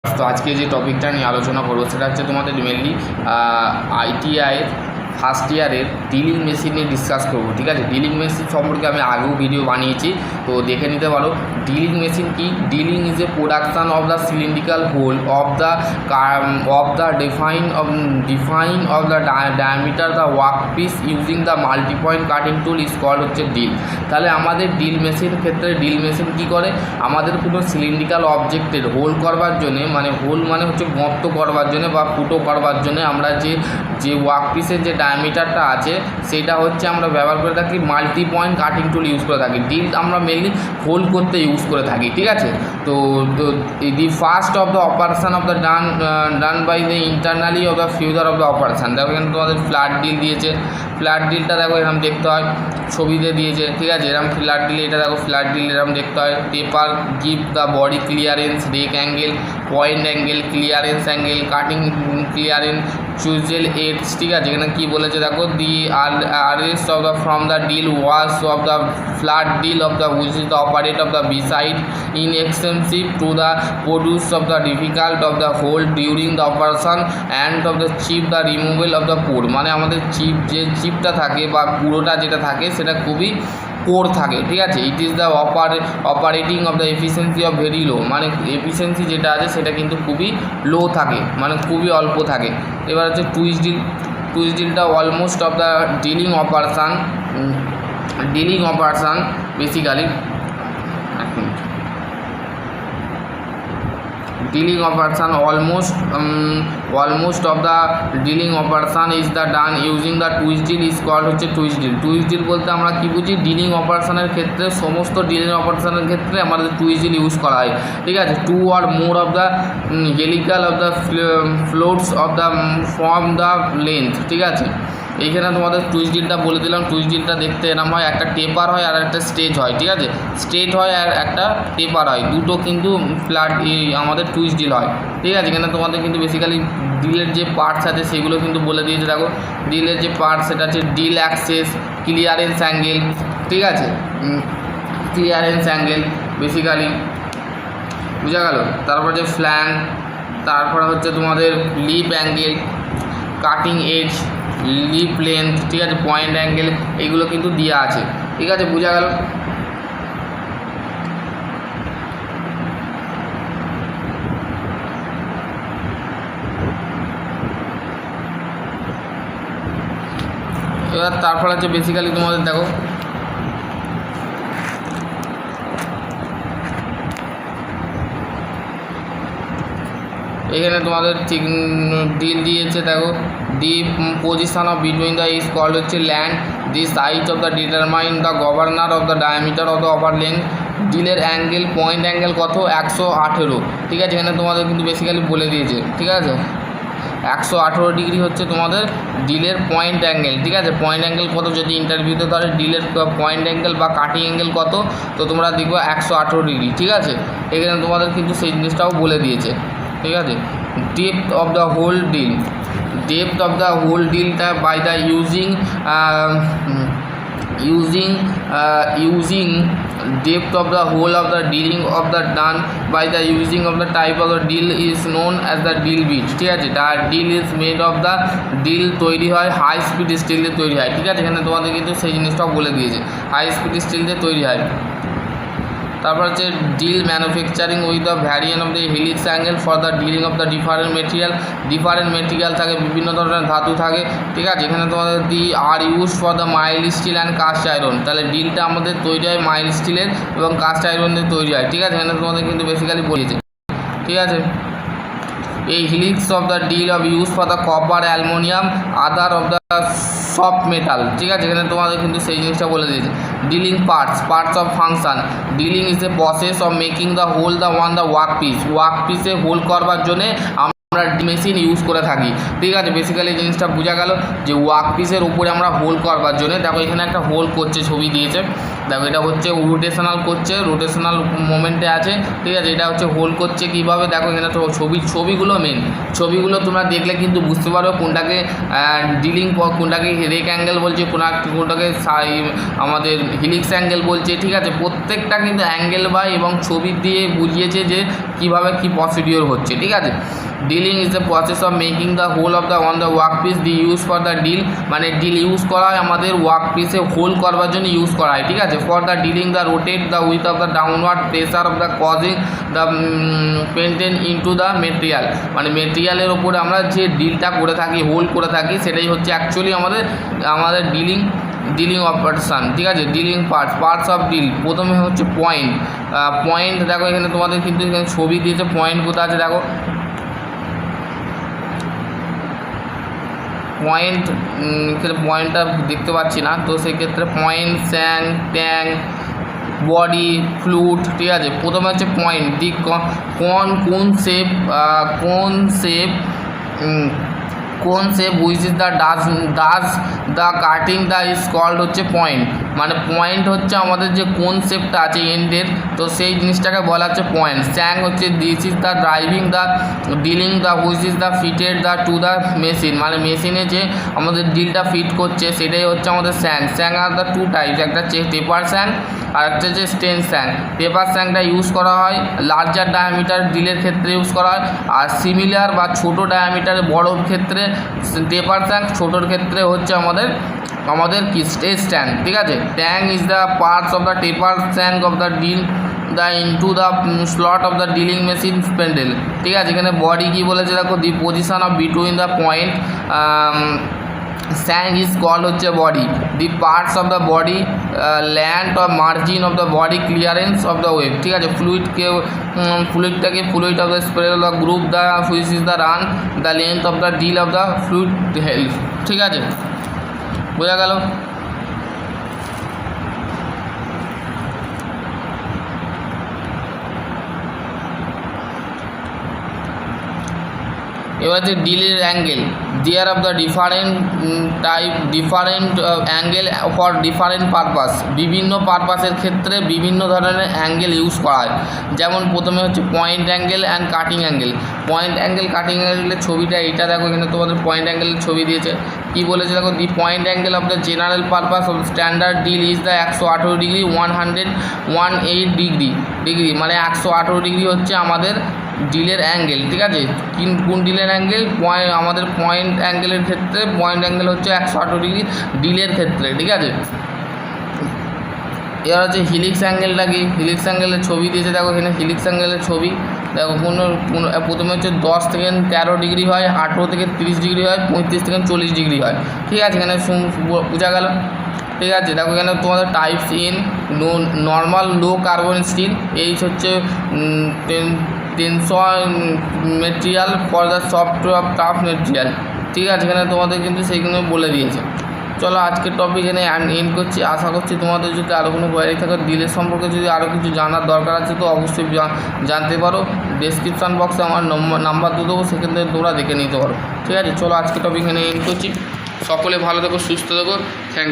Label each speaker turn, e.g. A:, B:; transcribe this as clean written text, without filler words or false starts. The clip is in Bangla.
A: তো আজকে যে টপিকটা নিয়ে আলোচনা করবো সেটা হচ্ছে তোমাদের মেনলি আইটিআইয়ের ফার্স্ট ইয়ারের ড্রিলিং মেশিন নিয়ে ডিসকাস করবো। ঠিক আছে, ড্রিলিং মেশিন সম্পর্কে আমি আগেও ভিডিও বানিয়েছি, তো দেখে নিতে পারো। ড্রিলিং মেশিন কি? Drilling is a production of the cylindrical hole of the define of the diameter the work piece using the multipoint cutting tool is called হচ্ছে ড্রিল। তাহলে আমাদের ড্রিল মেশিন ক্ষেত্রে ড্রিল মেশিন কী করে? আমাদের কোনো সিলিন্ড্রিক্যাল অবজেক্টের হোল করবার জন্যে, মানে হোল মানে হচ্ছে গর্ত করবার জন্য বা ফুটো করবার জন্য আমরা যে ওয়ার্ক পিসের যে ডায়ামিটারটা আছে সেটা হচ্ছে আমরা ব্যবহার করে থাকি মাল্টি পয়েন্ট কাটিং টুল ইউজ করে থাকি। ড্রিল আমরা মেনলি হোল করতে ইউজ করে থাকি। ঠিক আছে, তো the first of the operation of the done by the internally of the future of the operation. দেখো এখানে তোমাদের ফ্ল্যাট ড্রিল দিয়েছে, ফ্ল্যাট ড্রিলটা দেখো এরকম দেখতে হয়, ছবিতে দিয়েছে। ঠিক আছে, এরকম ফ্ল্যাট ড্রিল, এটা দেখো ফ্ল্যাট ড্রিল এরকম দেখতে হয়। Paper give the body clearance, rake angle, point angle, clearance angle, cutting clearance, chisel edges. ঠিক আছে, এখানে কী বলেছে দেখো, the arrest of the from the drill wash of the flat drill of the which is the operate of the beside in extensive to the produce of the difficult of the hole during the operation and of the chip the removal of the pore. মানে আমাদের যে চিপটা থাকে বা পুরোটা যেটা থাকে সেটা খুবই কোর থাকে। ঠিক আছে, it is the operating of the efficiency of very low, মানে এফিসিয়েন্সি যেটা আছে সেটা কিন্তু খুবই লো থাকে, মানে খুবই অল্প থাকে। এবার হচ্ছে টুইস্ট ডিল। টুইস্ট ডিলটা almost of the drilling operation basically dealing operation almost of the dealing operation is the done using the twist deal is called হচ্ছে twist deal। twist deal বলতে আমরা কি বুঝি? ডিলিং অপারেশনের ক্ষেত্রে, সমস্ত ডিলিং অপারেশনের ক্ষেত্রে আমাদের টুইস্ট ডিল ইউজ করা হয়। ঠিক আছে, two or more of the helical of the floats of the from the length. ঠিক আছে, এইখানে তোমাদের টুইস্ট ডিলটা বলে দিলাম। টুইস্ট ডিলটা দেখতে এরকম হয়, একটা টেপার হয় আর একটা স্ট্রেট হয়। ঠিক আছে, স্ট্রেট হয় আর একটা টেপার হয়, দুটো কিন্তু ফ্ল্যাট আমাদের টুইস্ট ডিল হয়। ঠিক আছে, এখানে তোমাদের কিন্তু বেসিক্যালি ডিলের যে পার্টস আছে সেগুলো কিন্তু বলে দিয়েছে। দেখো ডিলের যে পার্টস সেটা হচ্ছে ডিল অ্যাক্সেস, ক্লিয়ারেন্স অ্যাঙ্গেল। ঠিক আছে, ক্লিয়ারেন্স অ্যাঙ্গেল বেসিক্যালি বোঝা গেল। তারপর যে ফ্ল্যাঙ্ক, তারপরে হচ্ছে তোমাদের lip angle, cutting edge, lip length. ঠিক আছে, পয়েন্ট অ্যাঙ্গেল, এইগুলো কিন্তু দেওয়া আছে। ঠিক আছে, বোঝা গেল। এবার তারপর হচ্ছে বেসিক্যালি তোমাদের দেখো এখানে তোমাদের ঠিক ডিল দিয়েছে। দেখো the position of between the is called হচ্ছে land, the size of the determine the governor of the diameter of the upper length. ডিলের অ্যাঙ্গেল, পয়েন্ট অ্যাঙ্গেল কত? 118। ঠিক আছে, এখানে তোমাদের কিন্তু বেসিক্যালি বলে দিয়েছে। ঠিক আছে, 118 ডিগ্রি হচ্ছে তোমাদের ডিলের পয়েন্ট অ্যাঙ্গেল। ঠিক আছে, পয়েন্ট অ্যাঙ্গেল কত যদি ইন্টারভিউতে ধরে ডিলের পয়েন্ট অ্যাঙ্গেল বা কাটিং অ্যাঙ্গেল কত, তো তোমরা দেখবে 118 ডিগ্রি। ঠিক আছে, এখানে তোমাদের কিন্তু সেই জিনিসটাও বলে দিয়েছে। ঠিক আছে, depth of the hole drill, depth of the hole ডিলটা by the using depth of the hole of the dealing of the done by the using of the type of the deal is known as the deal bit। ঠিক আছে, deal is made of the deal তৈরি হয় হাই স্পিড স্টিল দিয়ে তৈরি হয়। ঠিক আছে, এখানে তোমাদের কিন্তু সেই জিনিসটাও বলে দিয়েছে, হাই স্পিড স্টিল দিয়ে তৈরি হয়। তারপর হচ্ছে drill manufacturing with the variant of the helix angle for the drilling of the different material থাকে, বিভিন্ন ধরনের ধাতু থাকে। ঠিক আছে, এখানে তোমাদের the are use for the mild steel and cast iron. তাহলে ডিলটা আমাদের তৈরি হয় মাইল্ড স্টিলের এবং কাস্ট আয়রন দিয়ে তৈরি হয়। ঠিক আছে, এখানে তোমাদের কিন্তু বেসিক্যালি বলেছে। ঠিক আছে, এই helix of the drill of use for the copper, aluminium, other of the soft metal. ঠিক আছে, এখানে তোমাদের কিন্তু সেই জিনিসটা বলে দিয়েছে। Drilling parts of function. Drilling is a process of making the hole the work পিসে হোল করবার জন্যে আমরা মেশিন ইউজ করে থাকি। ঠিক আছে, বেসিক্যালি জিনিসটা বোঝা গেল যে ওয়ার্ক পিসের উপরে আমরা হোল করবার জন্য, দেখো এখানে একটা হোল করছে, ছবি দিয়েছে। দেখো এটা হচ্ছে রোটেশনাল করছে, রোটেশনাল মোমেন্টে আছে। ঠিক আছে, এটা হচ্ছে হোল করছে কীভাবে, দেখো এখানে তো ছবিগুলো ছবিগুলো তোমরা দেখলে কিন্তু বুঝতে পারো কোনটাকে ডিলিং, কোনটাকে রেক অ্যাঙ্গেল বলছে, কোনটাকে আমাদের হিলিক্স অ্যাঙ্গেল বলছে। ঠিক আছে, প্রত্যেকটা কিন্তু অ্যাঙ্গেল বা এবং ছবি দিয়ে বুঝিয়েছে যে কীভাবে কী প্রসিডিওর হচ্ছে, ঠিক আছে। Drilling is the process of making the hole of the on the work piece the use for the drill, মানে ডিল ইউজ করা হয় আমাদের ওয়ার্ক পিসে হোল করবার জন্য ইউজ করা হয়, ঠিক আছে। For the dealing the rotate the with of the downward pressure of the causing the pentane into the material, মানে মেটেরিয়ালের ওপরে আমরা যে ডিলটা করে থাকি, হোল করে থাকি, সেটাই হচ্ছে অ্যাকচুয়ালি আমাদের ডিলিং অপারেশান, ঠিক আছে। ডিলিং পার্টস অফ ডিল, প্রথমে হচ্ছে পয়েন্ট দেখো এখানে তোমাদের কিন্তু এখানে ছবি দিয়েছে, পয়েন্ট কোথায় আছে দেখো, পয়েন্ট এখানে পয়েন্টটা দেখতে পাচ্ছি না, তো সেক্ষেত্রে point, shank, tang, body, flute, ঠিক আছে। প্রথমে হচ্ছে point, the cone shape which is the does the cutting the is called হচ্ছে পয়েন্ট, মানে পয়েন্ট হচ্ছে আমাদের যে কোন শেপটা আছে এন্ডের, তো সেই জিনিসটাকে বলা হচ্ছে পয়েন্ট। স্যাং হচ্ছে this is the driving the dealing the which is the fitted the to the machine, মানে মেশিনে যে আমাদের ডিলটা ফিট করছে সেটাই হচ্ছে আমাদের স্যাং আর দ্য টু টাইপস, একটা হচ্ছে টেপার স্যাং আর একটা হচ্ছে স্টেন স্যাং। টেপার স্যাংটা ইউজ করা হয় লার্জার ডায়ামিটার ডিলের ক্ষেত্রে ইউজ করা হয়, আর সিমিলার বা ছোটো ডায়ামিটারের বড়োর ক্ষেত্রে টেপার স্যাং, ছোটোর ক্ষেত্রে হচ্ছে আমাদের কি স্ট্যাং, ঠিক আছে। Tang is the parts of the taper shank of the drill the into the slot of the drilling machine spindle, ঠিক আছে। এখানে বডি কি বলেছে দেখো, the position of between the point shank is called হচ্ছে body, the parts of the body land of margin of the body clearance of the web, ঠিক আছে। Fluid of the spread of the group the which is the run the length of the drill of the fluid help, ঠিক আছে, বোঝা গেল। এবার হচ্ছে ডিলের angle, there of the different angle for different purpose, বিভিন্ন পারপাসের ক্ষেত্রে বিভিন্ন ধরনের অ্যাঙ্গেল ইউজ করা হয়। যেমন প্রথমে হচ্ছে point angle and cutting angle. Point angle cutting অ্যাঙ্গেলের ছবিটা এইটা দেখো, এখানে তোমাদের পয়েন্ট অ্যাঙ্গেলের ছবি দিয়েছে। কী বলেছে দেখো, the point angle of the general purpose of standard drill is the 118 degree 118 degree, মানে 118 ডিগ্রি হচ্ছে আমাদের ডিলের অ্যাঙ্গেল, ঠিক আছে। কোন ডিলের অ্যাঙ্গেল, আমাদের পয়েন্ট অ্যাঙ্গেলের ক্ষেত্রে পয়েন্ট অ্যাঙ্গেল হচ্ছে 118 ডিগ্রি ডিলের ক্ষেত্রে, ঠিক আছে। এবার হচ্ছে হিলিক্স অ্যাঙ্গেলটা কি, হিলিক্স অ্যাঙ্গেলের ছবি দিয়েছে দেখো, এখানে হিলিক্স অ্যাঙ্গেলের ছবি দেখো, প্রথমে হচ্ছে 10 থেকে 13 ডিগ্রি হয়, 18 থেকে 30 ডিগ্রি হয়, 35 থেকে 40 ডিগ্রি হয়, ঠিক আছে। এখানে বোঝা গেল, ঠিক আছে। দেখো এখানে তোমাদের types in normal low carbon still, এই হচ্ছে tension material for the soft tough material, ঠিক আছে। এখানে তোমাদের কিন্তু সেইগুলো বলে দিয়েছে। চলো আজকের টপিক এখানে এন্ড করছি। আশা করছি তোমাদের যদি আরও কোনো কোয়ারি থাকে, ডিলের সম্পর্কে যদি আরও কিছু জানার দরকার আছে তো অবশ্যই জানতে পারো। ডেসক্রিপশান বক্সে আমার নাম্বার দিয়ে দেবো, সেখান থেকে তোমরা দেখে নিতে পারো, ঠিক আছে। চলো আজকের টপিক এখানে এন্ড করছি। সকলে ভালো থেকো, সুস্থ থেকো, থ্যাংক ইউ।